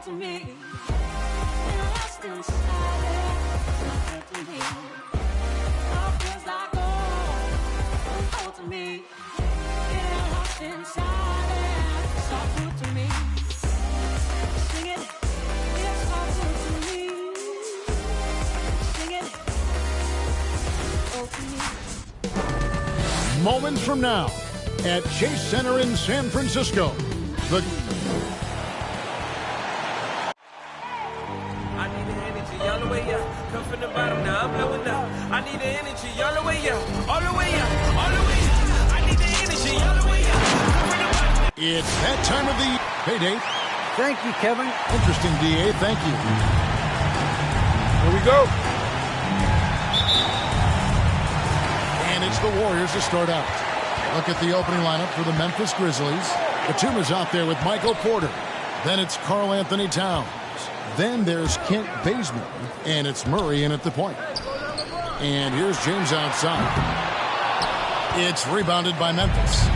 to me. Been lost inside it, to me. All feels like gold to me. Been lost inside it, so good to me. Sing it, it's so good to me. Sing it, oh to me. Moments from now at Chase Center in San Francisco. The I need the energy all the way up. Come from the bottom, now I'm blowing up. I need the energy all the way up. All the way up. All the way up. I need the energy all the way up. Come from the bottom. It's that time of the... Hey, Dave. Thank you, Kevin. Interesting, D.A. Thank you. Here we go. And it's the Warriors to start out. Look at the opening lineup for the Memphis Grizzlies. Batum is out there with Michael Porter. Then it's Karl Anthony Towns. Then there's Kent Bazemore. And it's Murray in at the point. And here's James outside. It's rebounded by Memphis.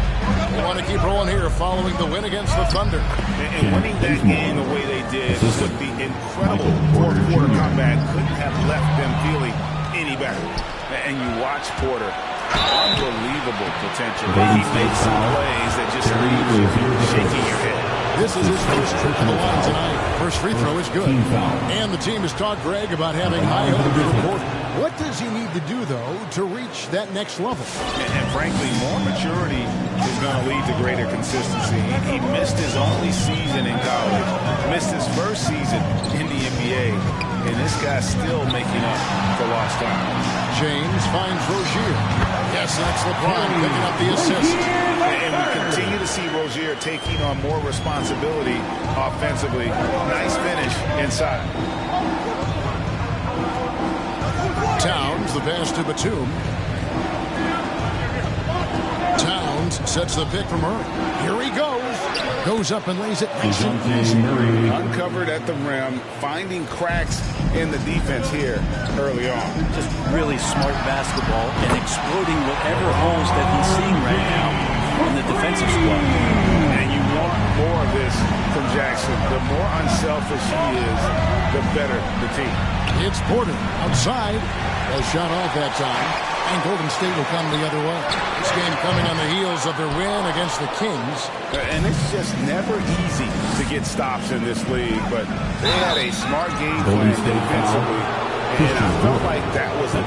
They want to keep rolling here following the win against the Thunder. And winning that game the way they did with the incredible fourth-quarter comeback couldn't have left them feeling any better. And you watch Porter. Unbelievable potential. He made some plays that just leave you shaking your head. This is his first trip to the line tonight. First free throw is good. And the team has talked Greg about having high hopes for Porter. What does he need to do, though, to reach that next level? And frankly, more maturity is going to lead to greater consistency. He missed his only season in college, missed his first season in the NBA, and this guy's still making up for lost time. James finds Rozier. Yes, that's LeBron picking up the assist. And we continue to see Rozier taking on more responsibility offensively. Nice finish inside. Towns, the pass to Batum. Towns sets the pick for Murray. Here he goes. Goes up and lays it nice and easy. Uncovered at the rim, finding cracks in the defense here early on. Just really smart basketball and exploiting whatever holes that he's seeing right now in the defensive squad. And you want more of this from Jackson. The more unselfish he is, the better the team. It's Porter outside. A shot off that time. And Golden State will come the other way. This game coming on the heels of their win against the Kings. And it's just never easy to get stops in this league, but they had a smart game plan defensively, and I felt like that was a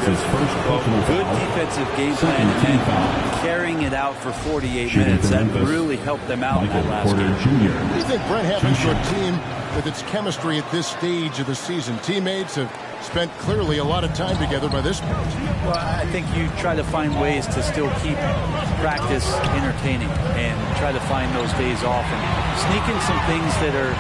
good defensive game plan and carrying it out for 48 minutes. That really helped them out in that last game. What do you think Brett happens to a team with its chemistry at this stage of the season? Teammates have spent clearly a lot of time together by this point. Well, I think you try to find ways to still keep practice entertaining and try to find those days off and sneak in some things that are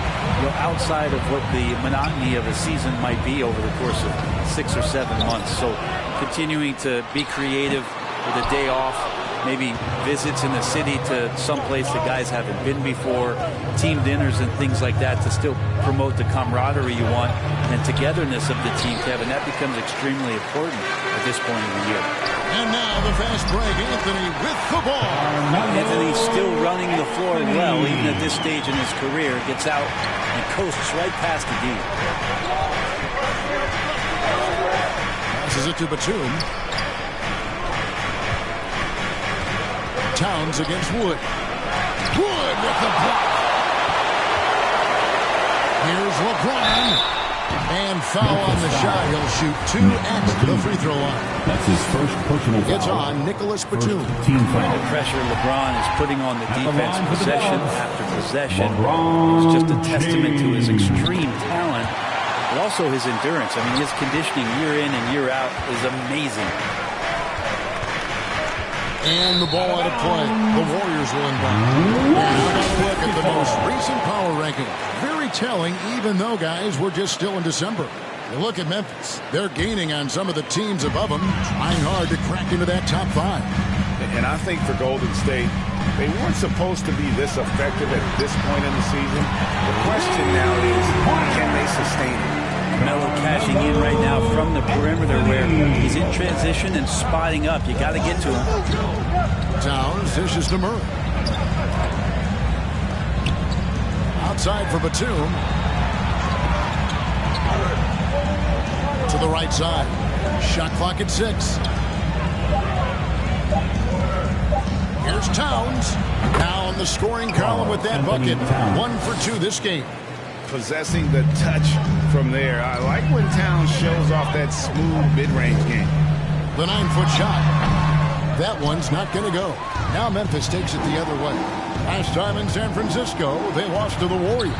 outside of what the monotony of a season might be over the course of 6 or 7 months. So continuing to be creative with a day off, maybe visits in the city to someplace the guys haven't been before, team dinners and things like that to still promote the camaraderie you want and togetherness of the team, Kevin. That becomes extremely important at this point in the year. And now the fast break, Anthony with the ball. Anthony's still running the floor well, even at this stage in his career. Gets out and coasts right past the D. Passes it to Batum. Towns against Wood. Wood with the block. Here's LeBron. And foul on the shot. He'll shoot 2 at the free throw line. That's his first personal foul. It's on Nicholas Batum. Team foul. The pressure LeBron is putting on the defense possession after possession. It's just a testament to his extreme talent, but also his endurance. I mean, his conditioning year in and year out is amazing. And the ball out of play. The Warriors will inbound. And let's look at the most recent power ranking. Very telling, even though, guys, we're just still in December. You look at Memphis. They're gaining on some of the teams above them, trying hard to crack into that top 5. And I think for Golden State, they weren't supposed to be this effective at this point in the season. The question now is, can they sustain it? Melo cashing in right now from the perimeter where he's in transition and spotting up. You got to get to him. Towns dishes to Murray. Outside for Batum. to the right side. Shot clock at 6. Here's Towns. Down the scoring column with that bucket. 1 for 2 this game. Possessing the touch from there. I like when Towns shows off that smooth mid-range game. The 9-foot shot. That one's not going to go. Now Memphis takes it the other way. Last time in San Francisco, they lost to the Warriors.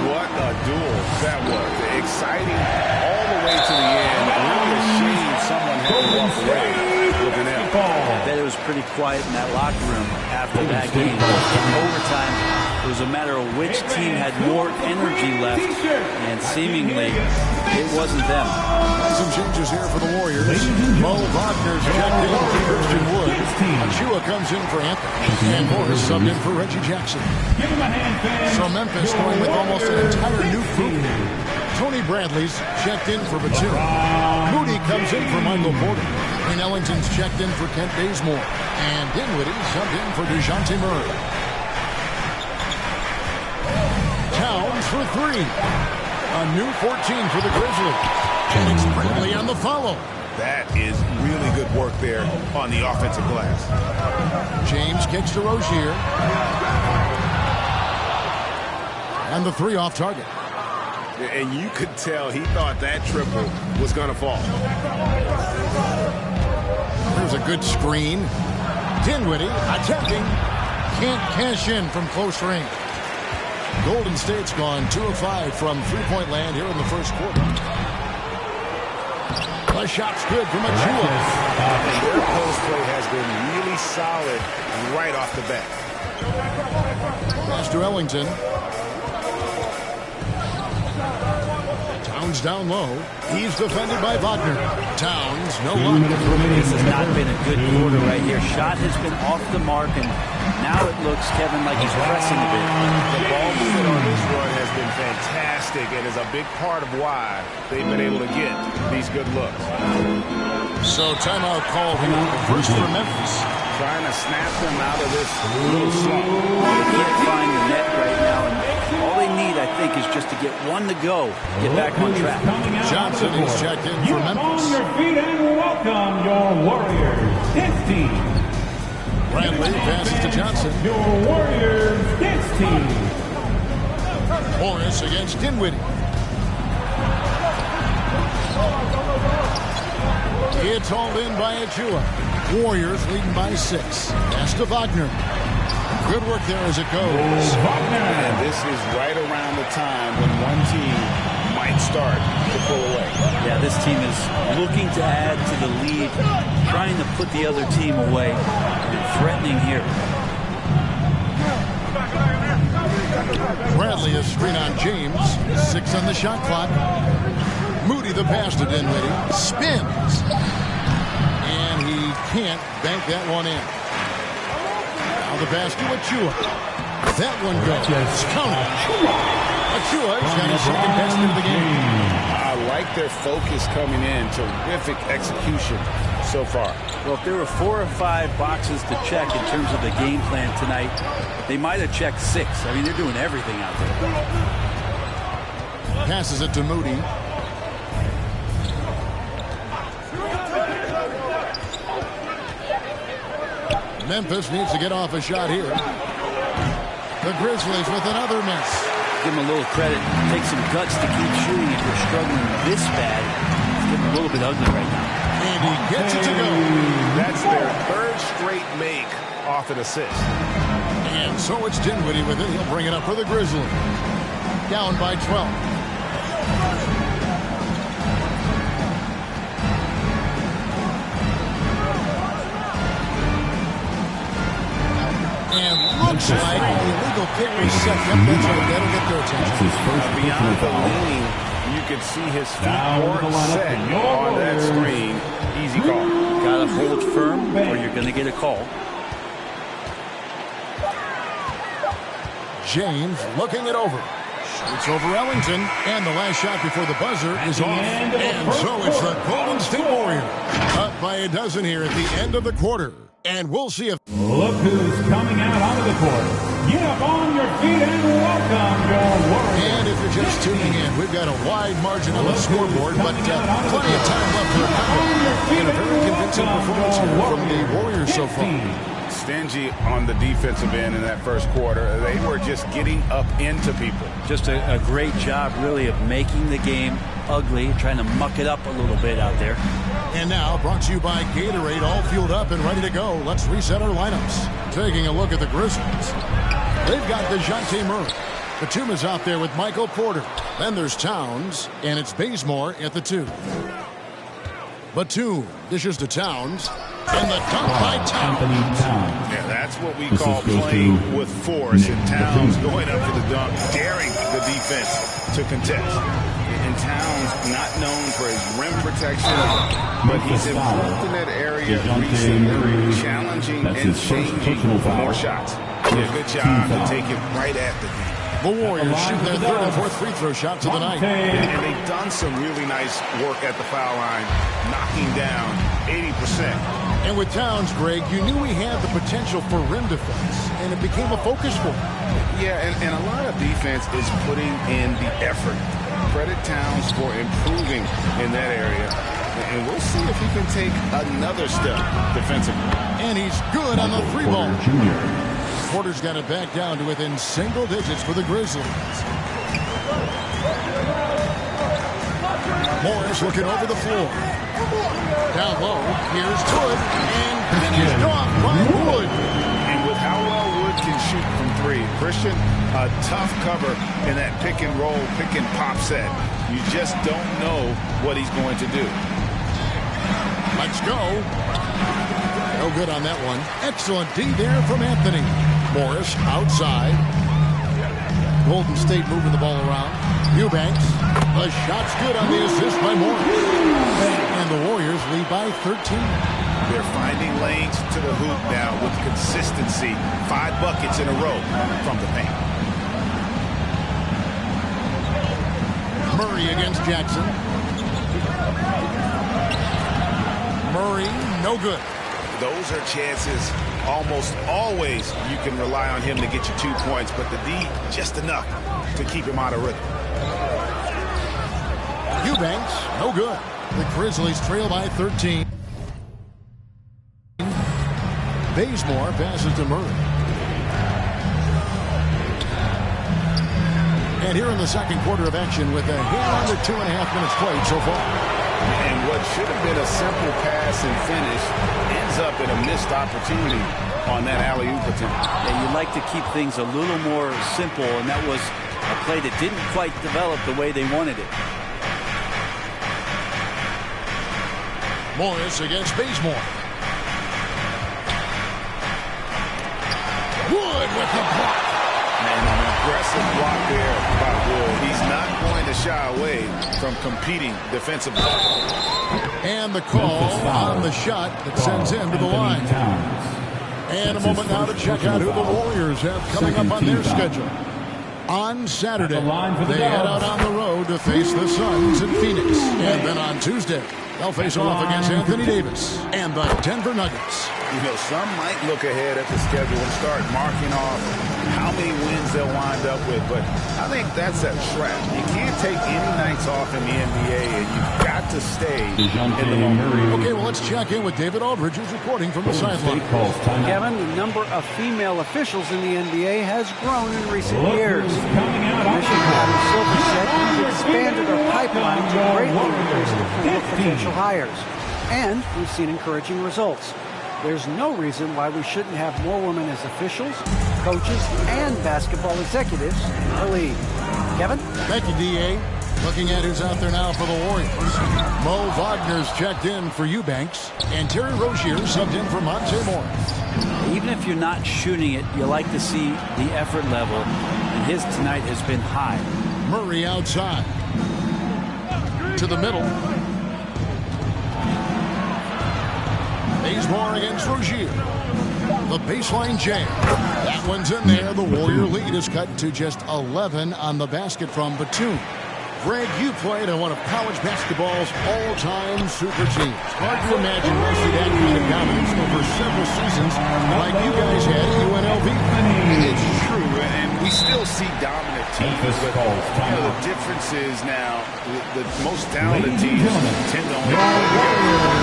What a duel that was. Exciting all the way to the end. Really a shame someone had to walk away with an L. I bet it was pretty quiet in that locker room after that game. In overtime, it was a matter of which team had more energy left, and seemingly it wasn't them. Some changes here for the Warriors. Mo Wagner's checked in for Christian Wood. Achua comes in for Anthony. And Morris subbed in for Reggie Jackson. So Memphis going with almost an entire new group. Tony Bradley's checked in for Batum. Moody comes in for Michael Porter. Wayne Ellington's checked in for Kent Bazemore. And Dinwiddie subbed in for DeJounte Murray. Towns for 3. A new 14 for the Grizzlies. And it's Bradley on the follow. That is really good work there on the offensive glass. James kicks to Rozier. And the 3 off target. And you could tell he thought that triple was going to fall. There's a good screen. Dinwiddie attempting. Can't cash in from close range. Golden State's gone 2 of 5 from three-point land here in the first quarter. The shot's good from Achua. Their post play has been really solid right off the bat. Pass to Ellington. Towns down low. He's defended by Wagner. Towns, no luck. This has not been a good quarter right here. Shot has been off the mark, and now it looks, Kevin, like he's pressing a bit. The ball movement on this run has been fantastic and is a big part of why they've been able to get these good looks. So timeout call here. First for Memphis. Trying to snap them out of this little slump. They can't find the net right now, and all they need, I think, is just to get one to go, get back on track. Johnson is checked in for Memphis. On your feet and welcome your Warriors. Dance team. Bradley passes to Johnson. Your Warriors dance team. Morris against Dinwiddie. It's hauled in by Achua. Warriors leading by 6. Pass to Wagner. Good work there as it goes. And this is right around the time when one team might start to pull away. Yeah, this team is looking to add to the lead, trying to put the other team away, and threatening here. Bradley a screen on James. 6 on the shot clock. Moody the pass to Dinwiddie. Spins. And he can't bank that one in. Now the pass to Achua. That one goes. Counted. Achua's got his second best into the game. I like their focus coming in. Terrific execution so far. Well, if there were 4 or 5 boxes to check in terms of the game plan tonight, they might have checked 6. I mean, they're doing everything out there. Passes it to Moody. Memphis needs to get off a shot here. The Grizzlies with another miss. Give them a little credit. Take some guts to keep shooting if you're struggling this bad. It's getting a little bit ugly right now. And he gets it to go. That's their 3rd straight make off an assist. And so it's Dinwiddie with it. He'll bring it up for the Grizzlies. Down by 12. And looks like the illegal pick was set. Yep, that's right. That'll get their attention. His first Beyond the foul. leaning, you could see his feet Now weren't the lineup set for your on that Warriors. screen. Easy call. Got to hold firm or you're going to get a call. James looking it over. Shoots over Ellington. And the last shot before the buzzer is off. end of the And first so it's the quarter. Golden State Warriors. Up by a dozen here at the end of the quarter. And we'll see if... Look who's coming out onto the court. Get up on your feet and welcome your Warriors. And if you're you're just tuning in, we've got a wide margin on the scoreboard, but plenty of time left for a comeback. And a very convincing performance here from the Warriors so far. Stingy on the defensive end in that first quarter. They were just getting up into people. Just a great job, really, of making the game ugly, trying to muck it up a little bit out there. And now, brought to you by Gatorade, all fueled up and ready to go. Let's reset our lineups. Taking a look at the Grizzlies. They've got DeJounte Murray. Batum is out there with Michael Porter. Then there's Towns, and it's Bazemore at the 2. Batum dishes to Towns. And the dunk by Towns. Yeah, that's what we call playing with force. And Towns going up for the dunk, daring the defense to contest. And Towns not known for his rim protection, but he's improved in that area recently, challenging and changing for more shots. Did a good job to take it right at the game. The Warriors shoot their third and fourth free throw shots of the night. And they've done some really nice work at the foul line, knocking down 80%. And with Towns, Greg, you knew he had the potential for rim defense, and it became a focus for him. Yeah, and a lot of defense is putting in the effort. Credit Towns for improving in that area. And we'll see if he can take another step defensively. And he's good on the 3-ball. Porter's got it back down to within single digits for the Grizzlies. Morris looking over the floor. Down low, here's Wood, and finished off by Wood. And with how well Wood can shoot from 3, Christian, a tough cover in that pick and roll, pick and pop set. You just don't know what he's going to do. Let's go. No good on that one. Excellent D there from Anthony. Morris outside. Golden State moving the ball around. Eubanks. The shot's good on the assist by Morris. And the Warriors lead by 13. They're finding lanes to the hoop now with consistency. 5 buckets in a row from the paint. Murray against Jackson. Murray, no good. Those are chances almost always you can rely on him to get you 2 points, but the D just enough to keep him out of rhythm. Eubanks, no good. The Grizzlies trail by 13. Bazemore passes to Murray. And here in the second quarter of action with a hair under 2.5 minutes played so far. And what should have been a simple pass and finish ends up in a missed opportunity on that alley-oop attempt. And you like to keep things a little more simple, and that was a play that didn't quite develop the way they wanted it. Morris against Bazemore. Wood with the block. And an aggressive block there by Wood. He's not going to shy away from competing defensively. And the call on the shot that sends him to the line. And a moment now to check out who the Warriors have coming up on their schedule. On Saturday, they head out on the road to face the Suns in Phoenix. And then on Tuesday, they'll face off against Anthony Davis and the Denver Nuggets. You know, some might look ahead at the schedule and start marking off how many wins they'll wind up with, but I think that's a trap. You can't take any nights off in the NBA, and you've got to stay in the moment. Okay, well, let's check in with David Aldridge, who's reporting from the sideline. Kevin, the number of female officials in the NBA has grown in recent years. Commissioner Adam Silver said he's expanded our pipeline to greatly increase the pool of potential hires. And we've seen encouraging results. There's no reason why we shouldn't have more women as officials, coaches, and basketball executives in our league. Kevin? Thank you, D.A. Looking at who's out there now for the Warriors. Mo Wagner's checked in for Eubanks, and Terry Rozier subbed in for Monte Morris. Even if you're not shooting it, you like to see the effort level, and his tonight has been high. Murray outside. To the middle. Bazemore against Rozier. The baseline jam. That one's in there. The Warrior lead is cut to just 11 on the basket from Batum. Greg, you played on one of college basketball's all-time super teams. Hard to imagine mostly that kind of dominance over several seasons like you guys had at UNLV. It's true, and we still see dominant teams, but the difference is now the most talented teams tend to only play together,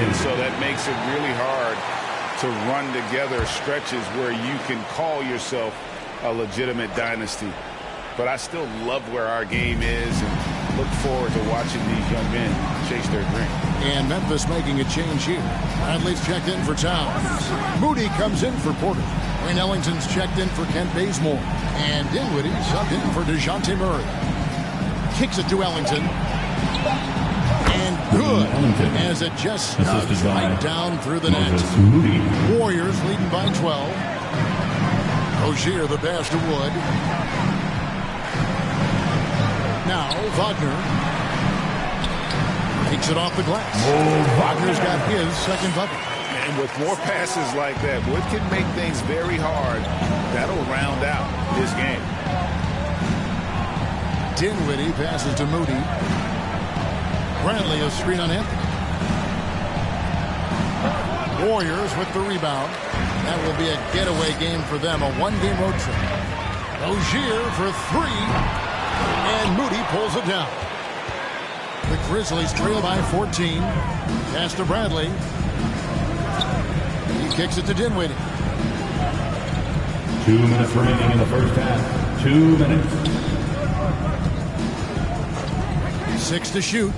and so that makes it really hard to run together stretches where you can call yourself a legitimate dynasty. But I still love where our game is and look forward to watching these young men chase their dream. And Memphis making a change here. Bradley's checked in for Towns. Moody comes in for Porter. Wayne Ellington's checked in for Kent Bazemore. And Dinwiddie subbed in for DeJounte Murray. Kicks it to Ellington. And good, as it just snugs right down through the net. Warriors leading by 12. Rozier the pass to Wood. Now Wagner takes it off the glass. Wagner's got his second bucket. And with more passes like that, Wood can make things very hard. That'll round out this game. Dinwiddie passes to Moody. Bradley a screen on Anthony. Warriors with the rebound. That will be a getaway game for them, a one-game road trip. Rozier for three, and Moody pulls it down. The Grizzlies trail by 14. Pass to Bradley. He kicks it to Dinwiddie. 2 minutes remaining in the first half. 2 minutes. 6 to shoot.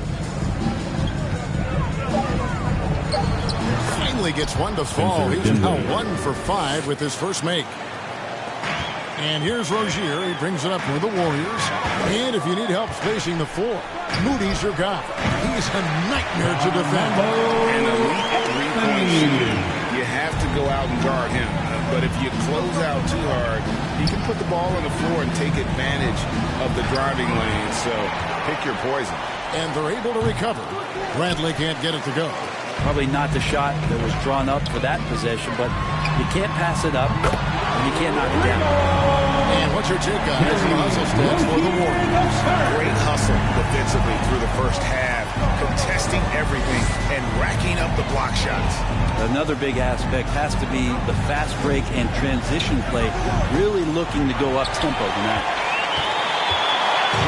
Finally gets one to fall. He's now 1 for 5 with his first make. And here's Rozier. He brings it up for the Warriors. And if you need help spacing the floor, Moody's your guy. He's a nightmare to defend. And elite three-point shooter. You have to go out and guard him. But if you close out too hard, he can put the ball on the floor and take advantage of the driving lane. So pick your poison. And they're able to recover. Bradley can't get it to go. Probably not the shot that was drawn up for that possession, but you can't pass it up, and you can't knock it down. And what's your take on the hustle stats for the Warriors? Great hustle defensively through the first half, contesting everything and racking up the block shots. Another big aspect has to be the fast break and transition play, really looking to go up-tempo tonight.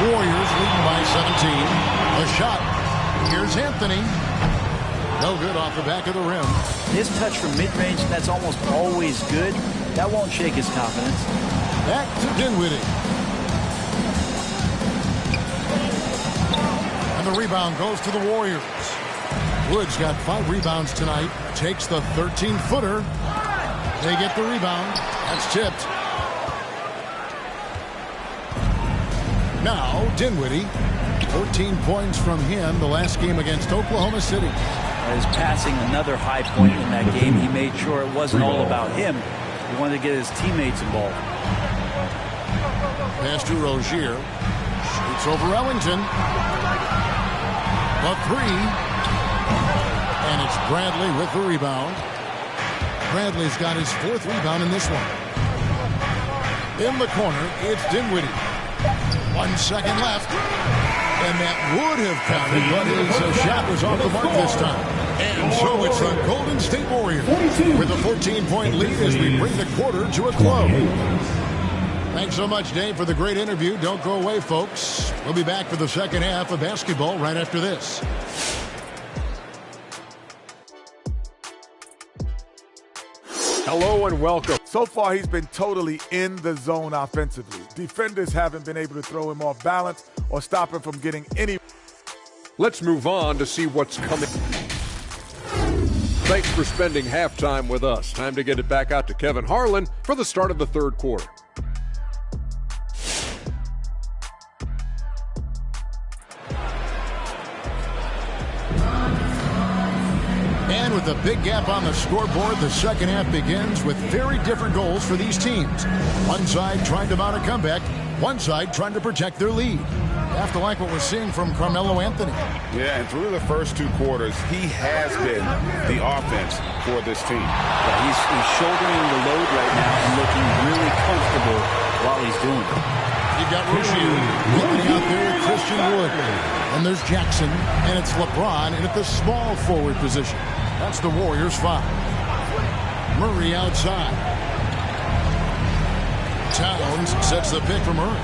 Warriors leading by 17. A shot. Here's Anthony. No good off the back of the rim. His touch from mid-range, that's almost always good. That won't shake his confidence. Back to Dinwiddie. And the rebound goes to the Warriors. Wood's got 5 rebounds tonight. Takes the 13-footer. They get the rebound. That's tipped. Now Dinwiddie. 14 points from him the last game against Oklahoma City. His passing, another high point in that game. He made sure it wasn't all about him. He wanted to get his teammates involved. Pass to Rozier. Shoots over Ellington. The three. And it's Bradley with the rebound. Bradley's got his 4th rebound in this one. In the corner, it's Dinwiddie. 1 second left. And that would have counted, but his shot was off the mark this time. And so it's the Golden State Warriors with a 14-point lead as we bring the quarter to a close. Thanks so much, Dave, for the great interview. Don't go away, folks. We'll be back for the second half of basketball right after this. Hello and welcome. So far, he's been totally in the zone offensively. Defenders haven't been able to throw him off balance or stop him from getting any. Let's move on to see what's coming. Thanks for spending halftime with us. Time to get it back out to Kevin Harlan for the start of the third quarter. And with a big gap on the scoreboard, the second half begins with very different goals for these teams. One side trying to mount a comeback, one side trying to protect their lead. You have to like what we're seeing from Carmelo Anthony. Yeah, and through the first 2 quarters, he has been the offense for this team. Yeah, he's shouldering the load right now and looking really comfortable while he's doing it. You've got Rozier looking out there, Christian Wood. And there's Jackson, and it's LeBron in at the small forward position. That's the Warriors 5. Murray outside. Towns sets the pick for Murray.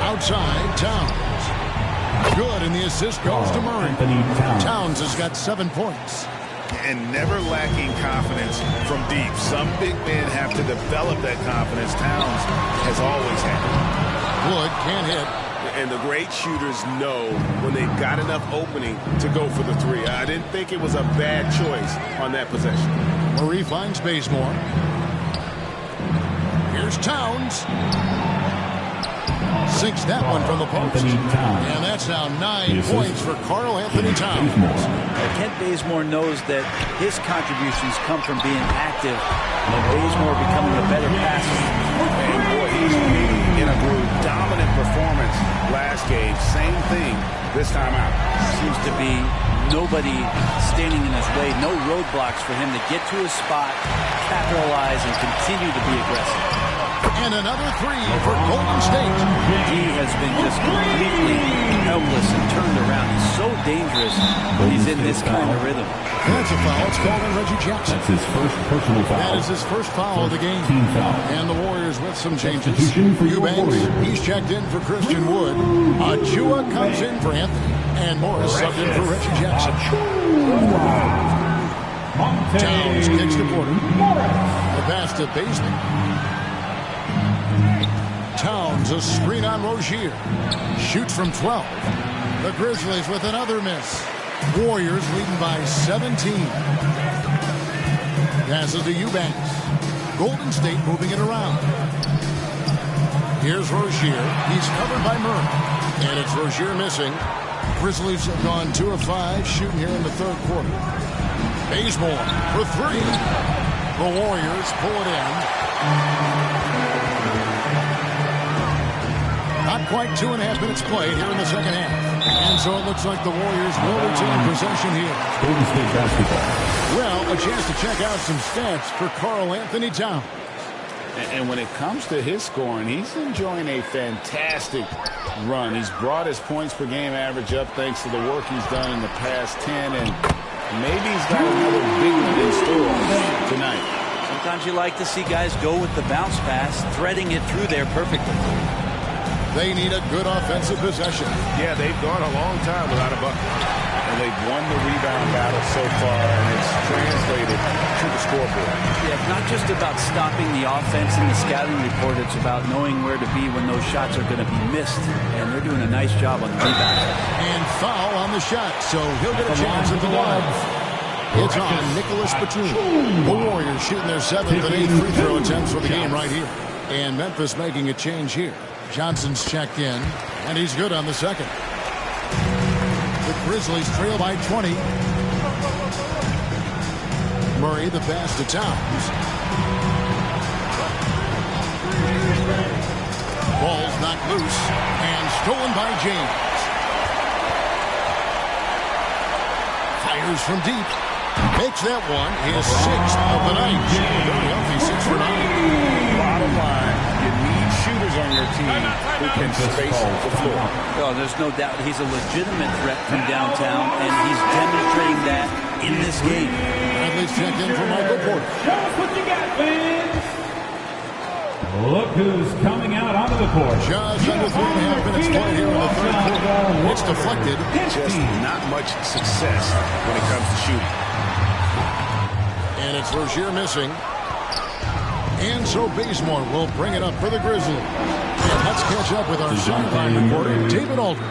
Outside, Towns. Good, and the assist goes to Murray. Towns has got 7 points. And never lacking confidence from deep. Some big men have to develop that confidence. Towns has always had it. Wood can't hit. And the great shooters know when they've got enough opening to go for the three. I didn't think it was a bad choice on that possession. Murray finds Bazemore. Here's Towns. Sinks that one from the post. And that's now 9 points for Karl Anthony Towns. Kent Bazemore knows that his contributions come from being active and Bazemore becoming a better passer. And boy, he's in a groove. Dominant performance last game. Same thing this time out. Seems to be nobody standing in his way. No roadblocks for him to get to his spot, capitalize, and continue to be aggressive. And another three for Golden State. He has been just completely helpless and turned around. He's so dangerous when he's in this kind of rhythm. That's a foul. It's called on Reggie Jackson. That's his first personal foul. That is his first foul of the game. Team foul. And the Warriors with some changes. For Eubanks, he's checked in for Christian Wood. Achua comes in for Anthony. And Morris subbed in for Reggie Jackson. Towns kicks to Porter. The pass to Bazemore. Towns, a screen on Rozier. Shoots from 12. The Grizzlies with another miss. Warriors leading by 17. Passes to Eubanks. Golden State moving it around. Here's Rozier. He's covered by Murray. And it's Rozier missing. Grizzlies have gone 2 of 5 shooting here in the third quarter. Bazemore for 3. The Warriors pull it in. Not quite 2.5 minutes played here in the second half. And so it looks like the Warriors will retain possession here. Golden State basketball. Well, a chance to check out some stats for Karl Anthony Towns. And when it comes to his scoring, he's enjoying a fantastic run. He's brought his points per game average up thanks to the work he's done in the past 10. And maybe he's got another big one in store tonight. Sometimes you like to see guys go with the bounce pass, threading it through there perfectly. They need a good offensive possession. Yeah, they've gone a long time without a bucket. And they've won the rebound battle so far, and it's translated to the scoreboard. Yeah, it's not just about stopping the offense in the scouting report. It's about knowing where to be when those shots are going to be missed. And they're doing a nice job on the rebound. And foul on the shot, so he'll get a chance at the line. It's on Nicholas Batum. The Warriors shooting their 7th and 8th free throw attempts for the game right here. And Memphis making a change here. Johnson's checked in, and he's good on the second. The Grizzlies trail by 20. Murray, the pass to Towns. Ball's knocked loose and stolen by James. Fires from deep. Makes that one his 6th of the night. Very healthy 6 for 9. Bottom line, you need shooters on your team who can space the floor. Oh, there's no doubt he's a legitimate threat from downtown, and he's demonstrating that in this game. Bradley's checked in for Michael Porter. Show us what you got, fans. Look who's coming out onto the court. Just under 3.5 minutes played here in the third quarter. It's deflected. Just not much success when it comes to shooting. And it's Rozier missing. And so Bazemore will bring it up for the Grizzlies. And let's catch up with our sideline reporter, David Aldridge.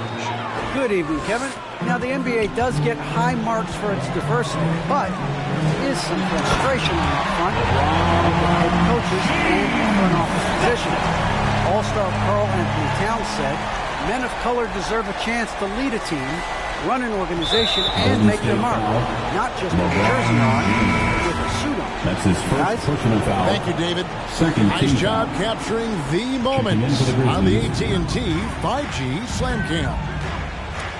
Good evening, Kevin. Now, the NBA does get high marks for its diversity, but there is some frustration on the front with the head coaches and front office positions. All-star Karl Anthony Towns said, men of color deserve a chance to lead a team, run an organization, and make their mark. Not just with a jersey on, with a suit on. That's his first personal foul. Thank you, David. Second nice job capturing the moment on the AT&T 5G Slam Cam.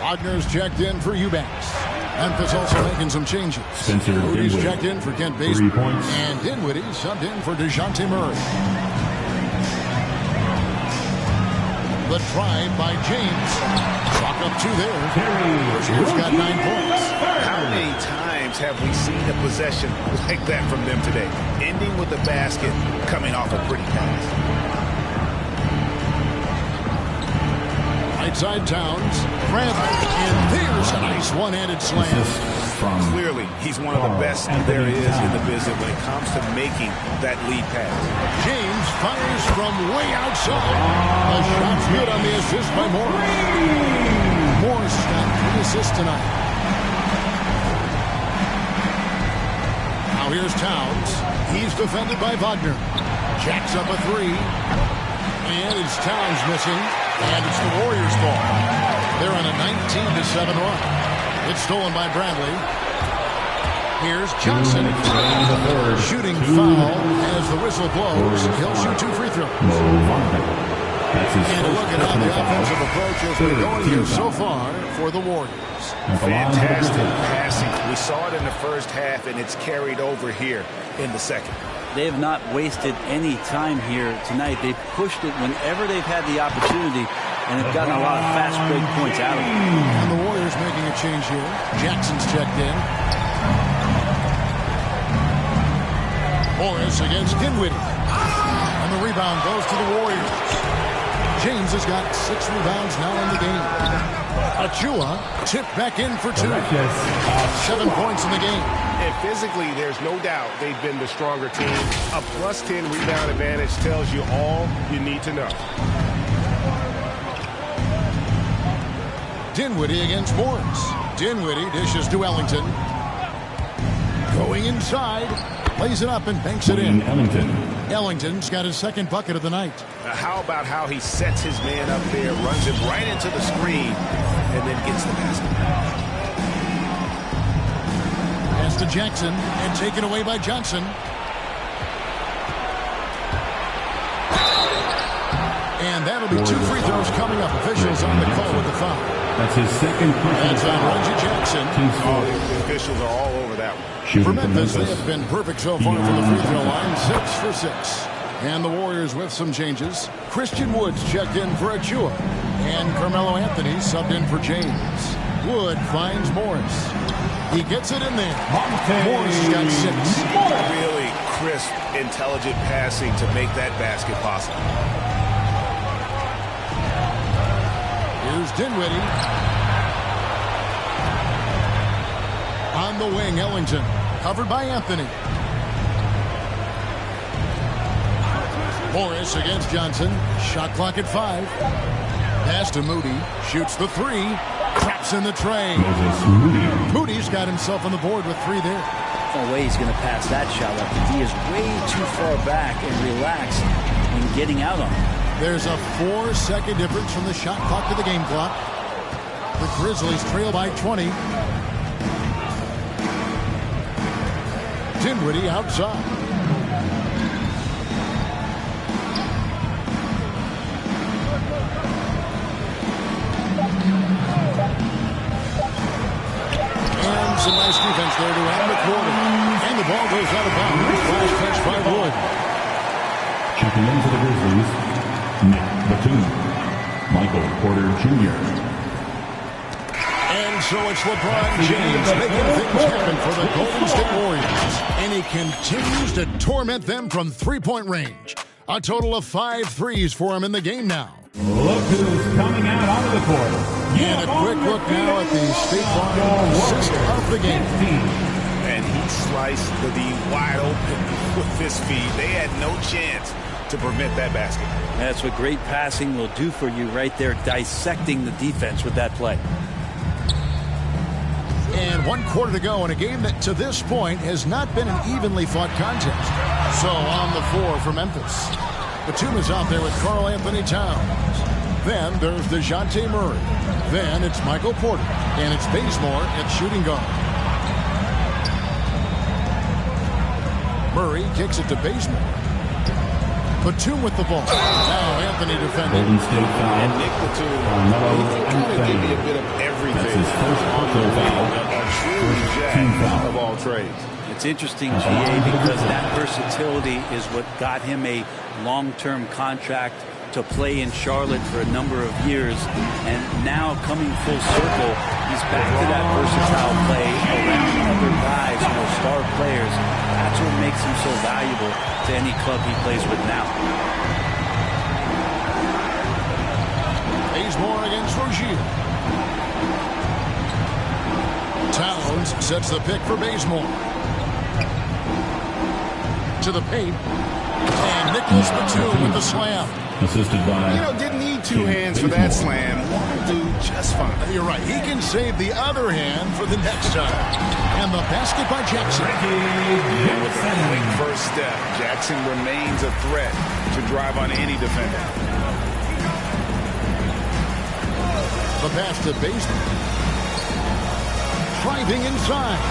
Wagner's checked in for Eubanks. Memphis also making some changes. Spencer Moody's Dinwiddie. checked in for Kent Bazemore. 3 points. And Dinwiddie subbed in for DeJounte Murray. The drive by James. Chalk up 2 there. Rozier's got 9 points. How many times have we seen a possession like that from them today? Ending with the basket, coming off a pretty pass. outside Towns. Bradley, and there's a nice one-handed slam. Clearly, he's one of the best there is in the business when it comes to making that lead pass. James fires from way outside. The shot's good on the assist by Morris. Morris got 3 assists tonight. Now here's Towns. He's defended by Wagner. Jacks up a 3. And it's Towns missing. And it's the Warriors' ball. They're on a 19-7 run. It's stolen by Bradley. Here's Johnson. Shooting foul as the whistle blows. He'll shoot 2 free throws. And a look at how the offensive approach has been going here so far for the Warriors. Fantastic passing. We saw it in the first half, and it's carried over here in the second. They have not wasted any time here tonight. They've pushed it whenever they've had the opportunity, and have gotten a lot of fast break points out of it. And the Warriors making a change here. Jackson's checked in. Morris against Dinwiddie. And the rebound goes to the Warriors. James has got 6 rebounds now in the game. Achua tipped back in for 2. 7 points in the game. And physically, there's no doubt they've been the stronger team. A +10 rebound advantage tells you all you need to know. Dinwiddie against Morris. Dinwiddie dishes to Ellington. Going inside. Lays it up and banks it in. Ellington's got his 2nd bucket of the night. How about how he sets his man up there, runs him right into the screen, and then gets the basket. Pass to Jackson, and taken away by Johnson. And that'll be 2 free throws coming up. Officials on the call with the foul. That's his 2nd That's on Reggie Jackson. The officials are all over that one. For Memphis, they have been perfect so far from the free throw line. 6 for 6. And the Warriors with some changes. Christian Woods checked in for Achua. And Carmelo Anthony subbed in for James. Wood finds Morris. He gets it in there. Morris has got 6. Really crisp, intelligent passing to make that basket possible. Here's Dinwiddie. On the wing, Ellington. Covered by Anthony. Morris against Johnson. Shot clock at 5. Pass to Moody. Shoots the 3. Traps in the tray. Moody's got himself on the board with 3 there. No way he's going to pass that shot up. He is way too far back and relaxed in getting out on it. There's a 4-second difference from the shot clock to the game clock. The Grizzlies trail by 20. Dinwiddie outside. And some nice defense there to end the quarter. And the ball goes out of bounds. Flash catch by Wood. Checking into the Grizzlies, Nick Batum. Michael Porter Jr. And so it's LeBron James making things happen for the Golden State Warriors. And he continues to torment them from 3-point range. A total of 5 threes for him in the game now. Look who's coming out onto the court. And a quick look now at the State Farm assist of the game. And he sliced the D wide open with his feet. They had no chance to prevent that basket. That's what great passing will do for you right there, dissecting the defense with that play. And 1 quarter to go in a game that to this point has not been an evenly fought contest. So on the floor for Memphis. Batum is out there with Karl Anthony Towns. Then there's DeJounte Murray. Then it's Michael Porter. And it's Bazemore at shooting guard. Murray kicks it to Bazemore. Batum with the ball. Now Anthony defending. Golden State foul. And Nick Batum, he can kind of give you a bit of everything. That's his first personal foul. A true jack of all trades. It's interesting, GA, because that versatility is what got him a long-term contract to play in Charlotte for a number of years. And now coming full circle, he's back to that versatile play around other guys who are star players. That's what makes him so valuable to any club he plays with now. Bazemore against sets the pick for Bazemore. To the paint. And Nicholas Batum with the slam. Assisted by... Didn't need two hands for that slam. One will do just fine. You're right. He can save the other hand for the next time. And the basket by Jackson. And with a quick first step, Jackson remains a threat to drive on any defender. The pass to Bazemore. Driving inside.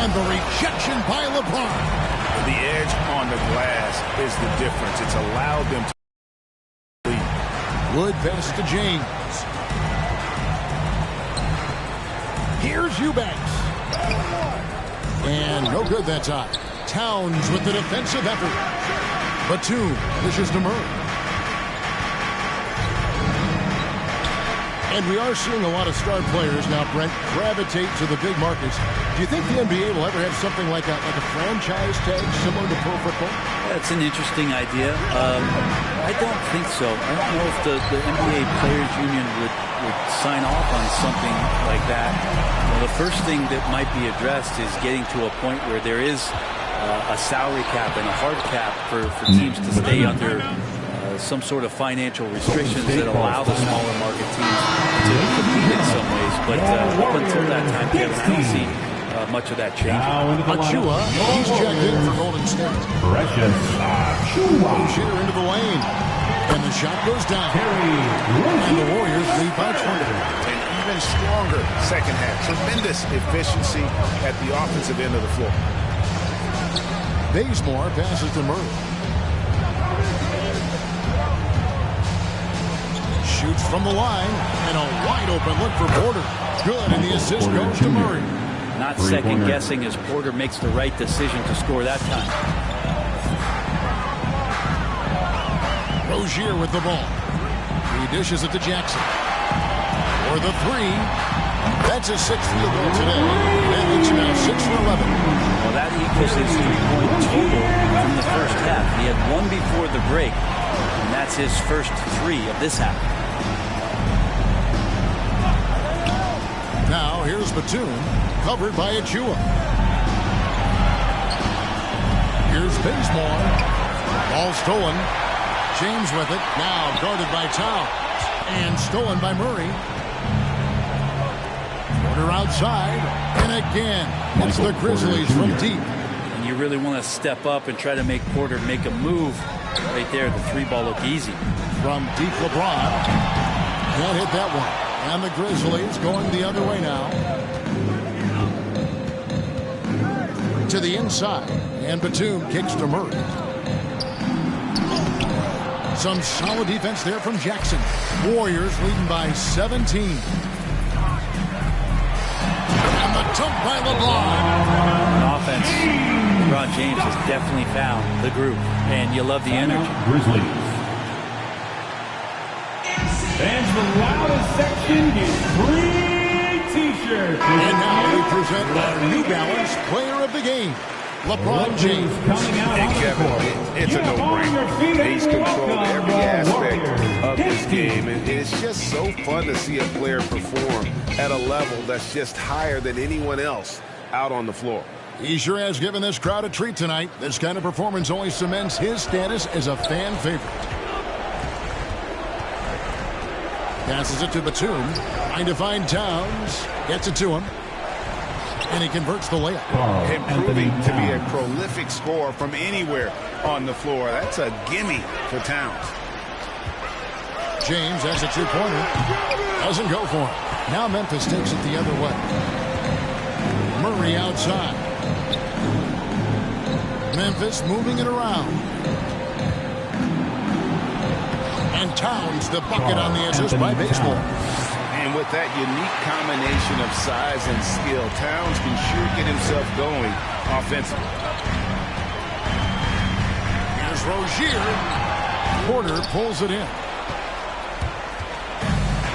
And the rejection by LeBron. The edge on the glass is the difference. It's allowed them to lead. Wood pass to James. Here's Eubanks. And no good that time. Towns with the defensive effort. Batum pushes to Murray. And we are seeing a lot of star players now, Brent, gravitate to the big markets. Do you think the NBA will ever have something like a franchise tag similar to pro football? That's an interesting idea. I don't think so. I don't know if the NBA Players Union would sign off on something like that. Well, the first thing that might be addressed is getting to a point where there is a salary cap and a hard cap for teams to stay under some sort of financial restrictions that allow the smaller market teams to compete in some ways. But up until that time, Kevin, I don't see much of that changing. Achua, he's checked in for Golden State. Precious Achua. Rozier into the lane. And the shot goes down. And the Warriors lead by 20. An even stronger second half. Tremendous efficiency at the offensive end of the floor. Bazemore passes to Murray. Shoots from the line, and a wide open look for Porter. Good, and the assist goes to Murray. Not second guessing as Porter makes the right decision to score that time. Rozier with the ball. He dishes it to Jackson. For the three. That's his sixth field goal today. And it's now 6 for 11. Well, that equals his three-point total from the first half. He had one before the break, and that's his first three of this half. Now, here's Batum, covered by Achua. Here's Bazemore. Ball stolen. James with it. Now guarded by Towns. And stolen by Murray. Porter outside. And again, it's the Grizzlies from deep. And you really want to step up and try to make Porter make a move. Right there, the three ball look easy. From deep, LeBron. Can't hit that one. And the Grizzlies going the other way now. To the inside. And Batum kicks to Murray. Some solid defense there from Jackson. Warriors leading by 17. And the dunk by LeBron. On offense, LeBron James has definitely found the groove. And you love the energy. Grizzlies. And the loudest section is free T-shirts. And now we present our New Balance Player of the Game, LeBron James. Coming out And Kevin, it's a no-brainer. He's controlled every aspect of this game. And it's just so fun to see a player perform at a level that's just higher than anyone else out on the floor. He sure has given this crowd a treat tonight. This kind of performance only cements his status as a fan favorite. Passes it to Batum. Trying to find Towns. Gets it to him. And he converts the layup. And proving to be a prolific scorer from anywhere on the floor. That's a gimme for Towns. James has a two-pointer. Doesn't go for him. Now Memphis takes it the other way. Murray outside. Memphis moving it around. And Towns the bucket on the assist by Bazemore. And with that unique combination of size and skill, Towns can sure get himself going offensively. Here's Rozier. Porter pulls it in.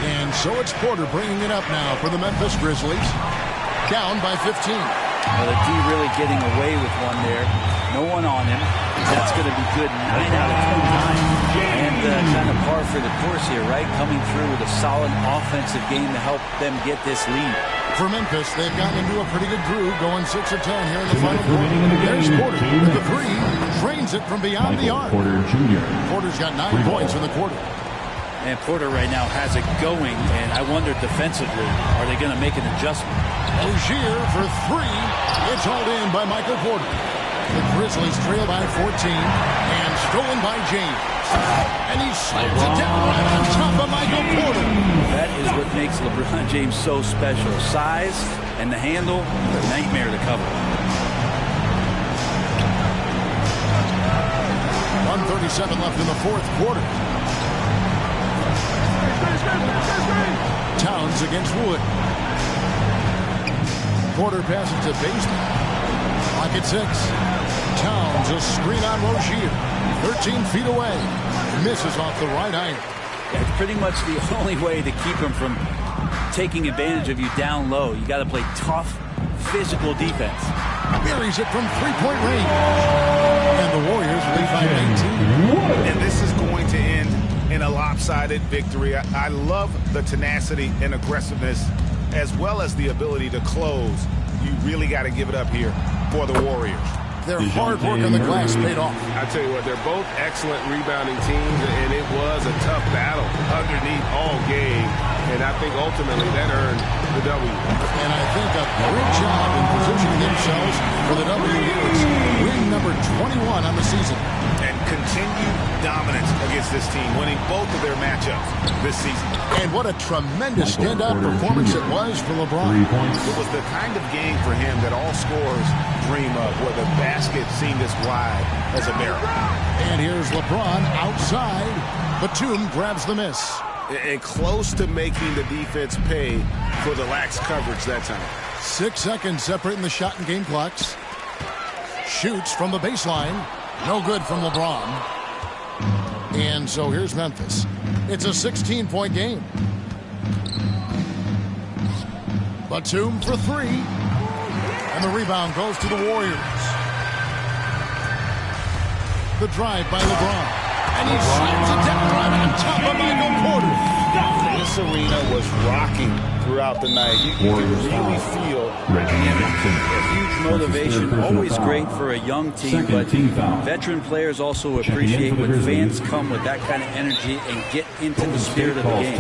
And so it's Porter bringing it up now for the Memphis Grizzlies. Down by 15. Well, the D really getting away with one there. No one on him. That's going to be good 9 out of 10 times. And kind of par for the course here, right? Coming through with a solid offensive game to help them get this lead. For Memphis, they've gotten into a pretty good groove, going 6 of 10 here in the final quarter. There's Porter with the three, drains it from beyond the arc. Porter Jr. Porter's got 9 points in the quarter. And Porter right now has it going, and I wonder defensively, are they going to make an adjustment? Rozier for 3. It's hauled in by Michael Porter. The Grizzlies trail by 14 and stolen by James. And he slams it down right on top of Michael Porter. That is what makes LeBron James so special. Size and the handle, a nightmare to cover. 1:37 left in the fourth quarter. Towns against Wood. Porter passes to Baseman. Clock at 6. Towns, a screen on Rozier. 13 feet away. Misses off the right iron. Yeah, it's pretty much the only way to keep him from taking advantage of you down low. You got to play tough, physical defense. Buries it from three-point range. And the Warriors lead by 19. And this is going to end in a lopsided victory. I love the tenacity and aggressiveness as well as the ability to close. You really got to give it up here for the Warriors. Their hard work on the glass paid off. I tell you what, they're both excellent rebounding teams, and it was a tough battle underneath all game. And I think ultimately that earned the W. And I think a great job in positioning themselves for the W here. It's win number 21 on the season. And continued dominance against this team, winning both of their matchups this season. And what a tremendous standout performance it was for LeBron. It was the kind of game for him that all scorers dream of, where the basket seemed as wide as a barrel. And here's LeBron outside. Batum grabs the miss. And close to making the defense pay for the lax coverage that time. 6 seconds separating the shot and game clocks. Shoots from the baseline. No good from LeBron. And so here's Memphis. It's a 16-point game. Batum for 3. And the rebound goes to the Warriors. The drive by LeBron. And he slams it down right on top of Michael Porter. This arena was rocking throughout the night. You can really feel a huge motivation. Always great for a young team, but veteran players also appreciate when fans come with that kind of energy and get into the spirit of the game.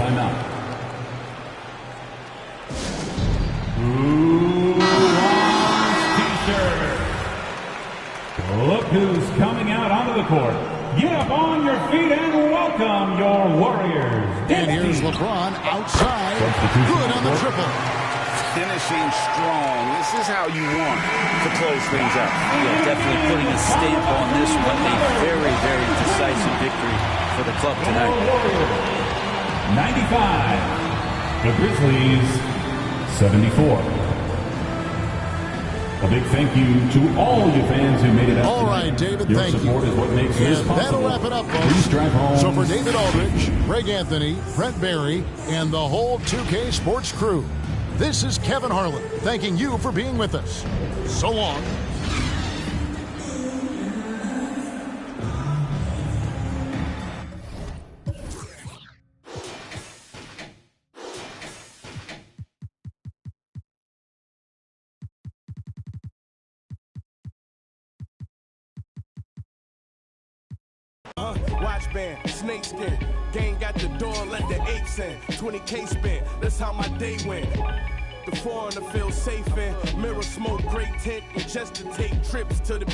Look who's coming out onto the court. Get up on your feet and welcome your Warriors. And here's LeBron outside. Good on the triple. Finishing strong. This is how you want to close things out. Yeah, definitely putting a stamp on this one. A very, very decisive victory for the club tonight. 95. The Grizzlies, 74. A big thank you to all you fans who made it out All tonight. right, David, Your thank support you. is what makes this And possible. that'll wrap it up, Please folks. drive home. So for David Aldridge, Greg Anthony, Brent Barry, and the whole 2K Sports crew, this is Kevin Harlan thanking you for being with us. So long. Watch band, snake skin. Gang got the door, let the apes in. 20K spin, that's how my day went. The foreigner feels safe in. Mirror smoke, great tent, and just to take trips to the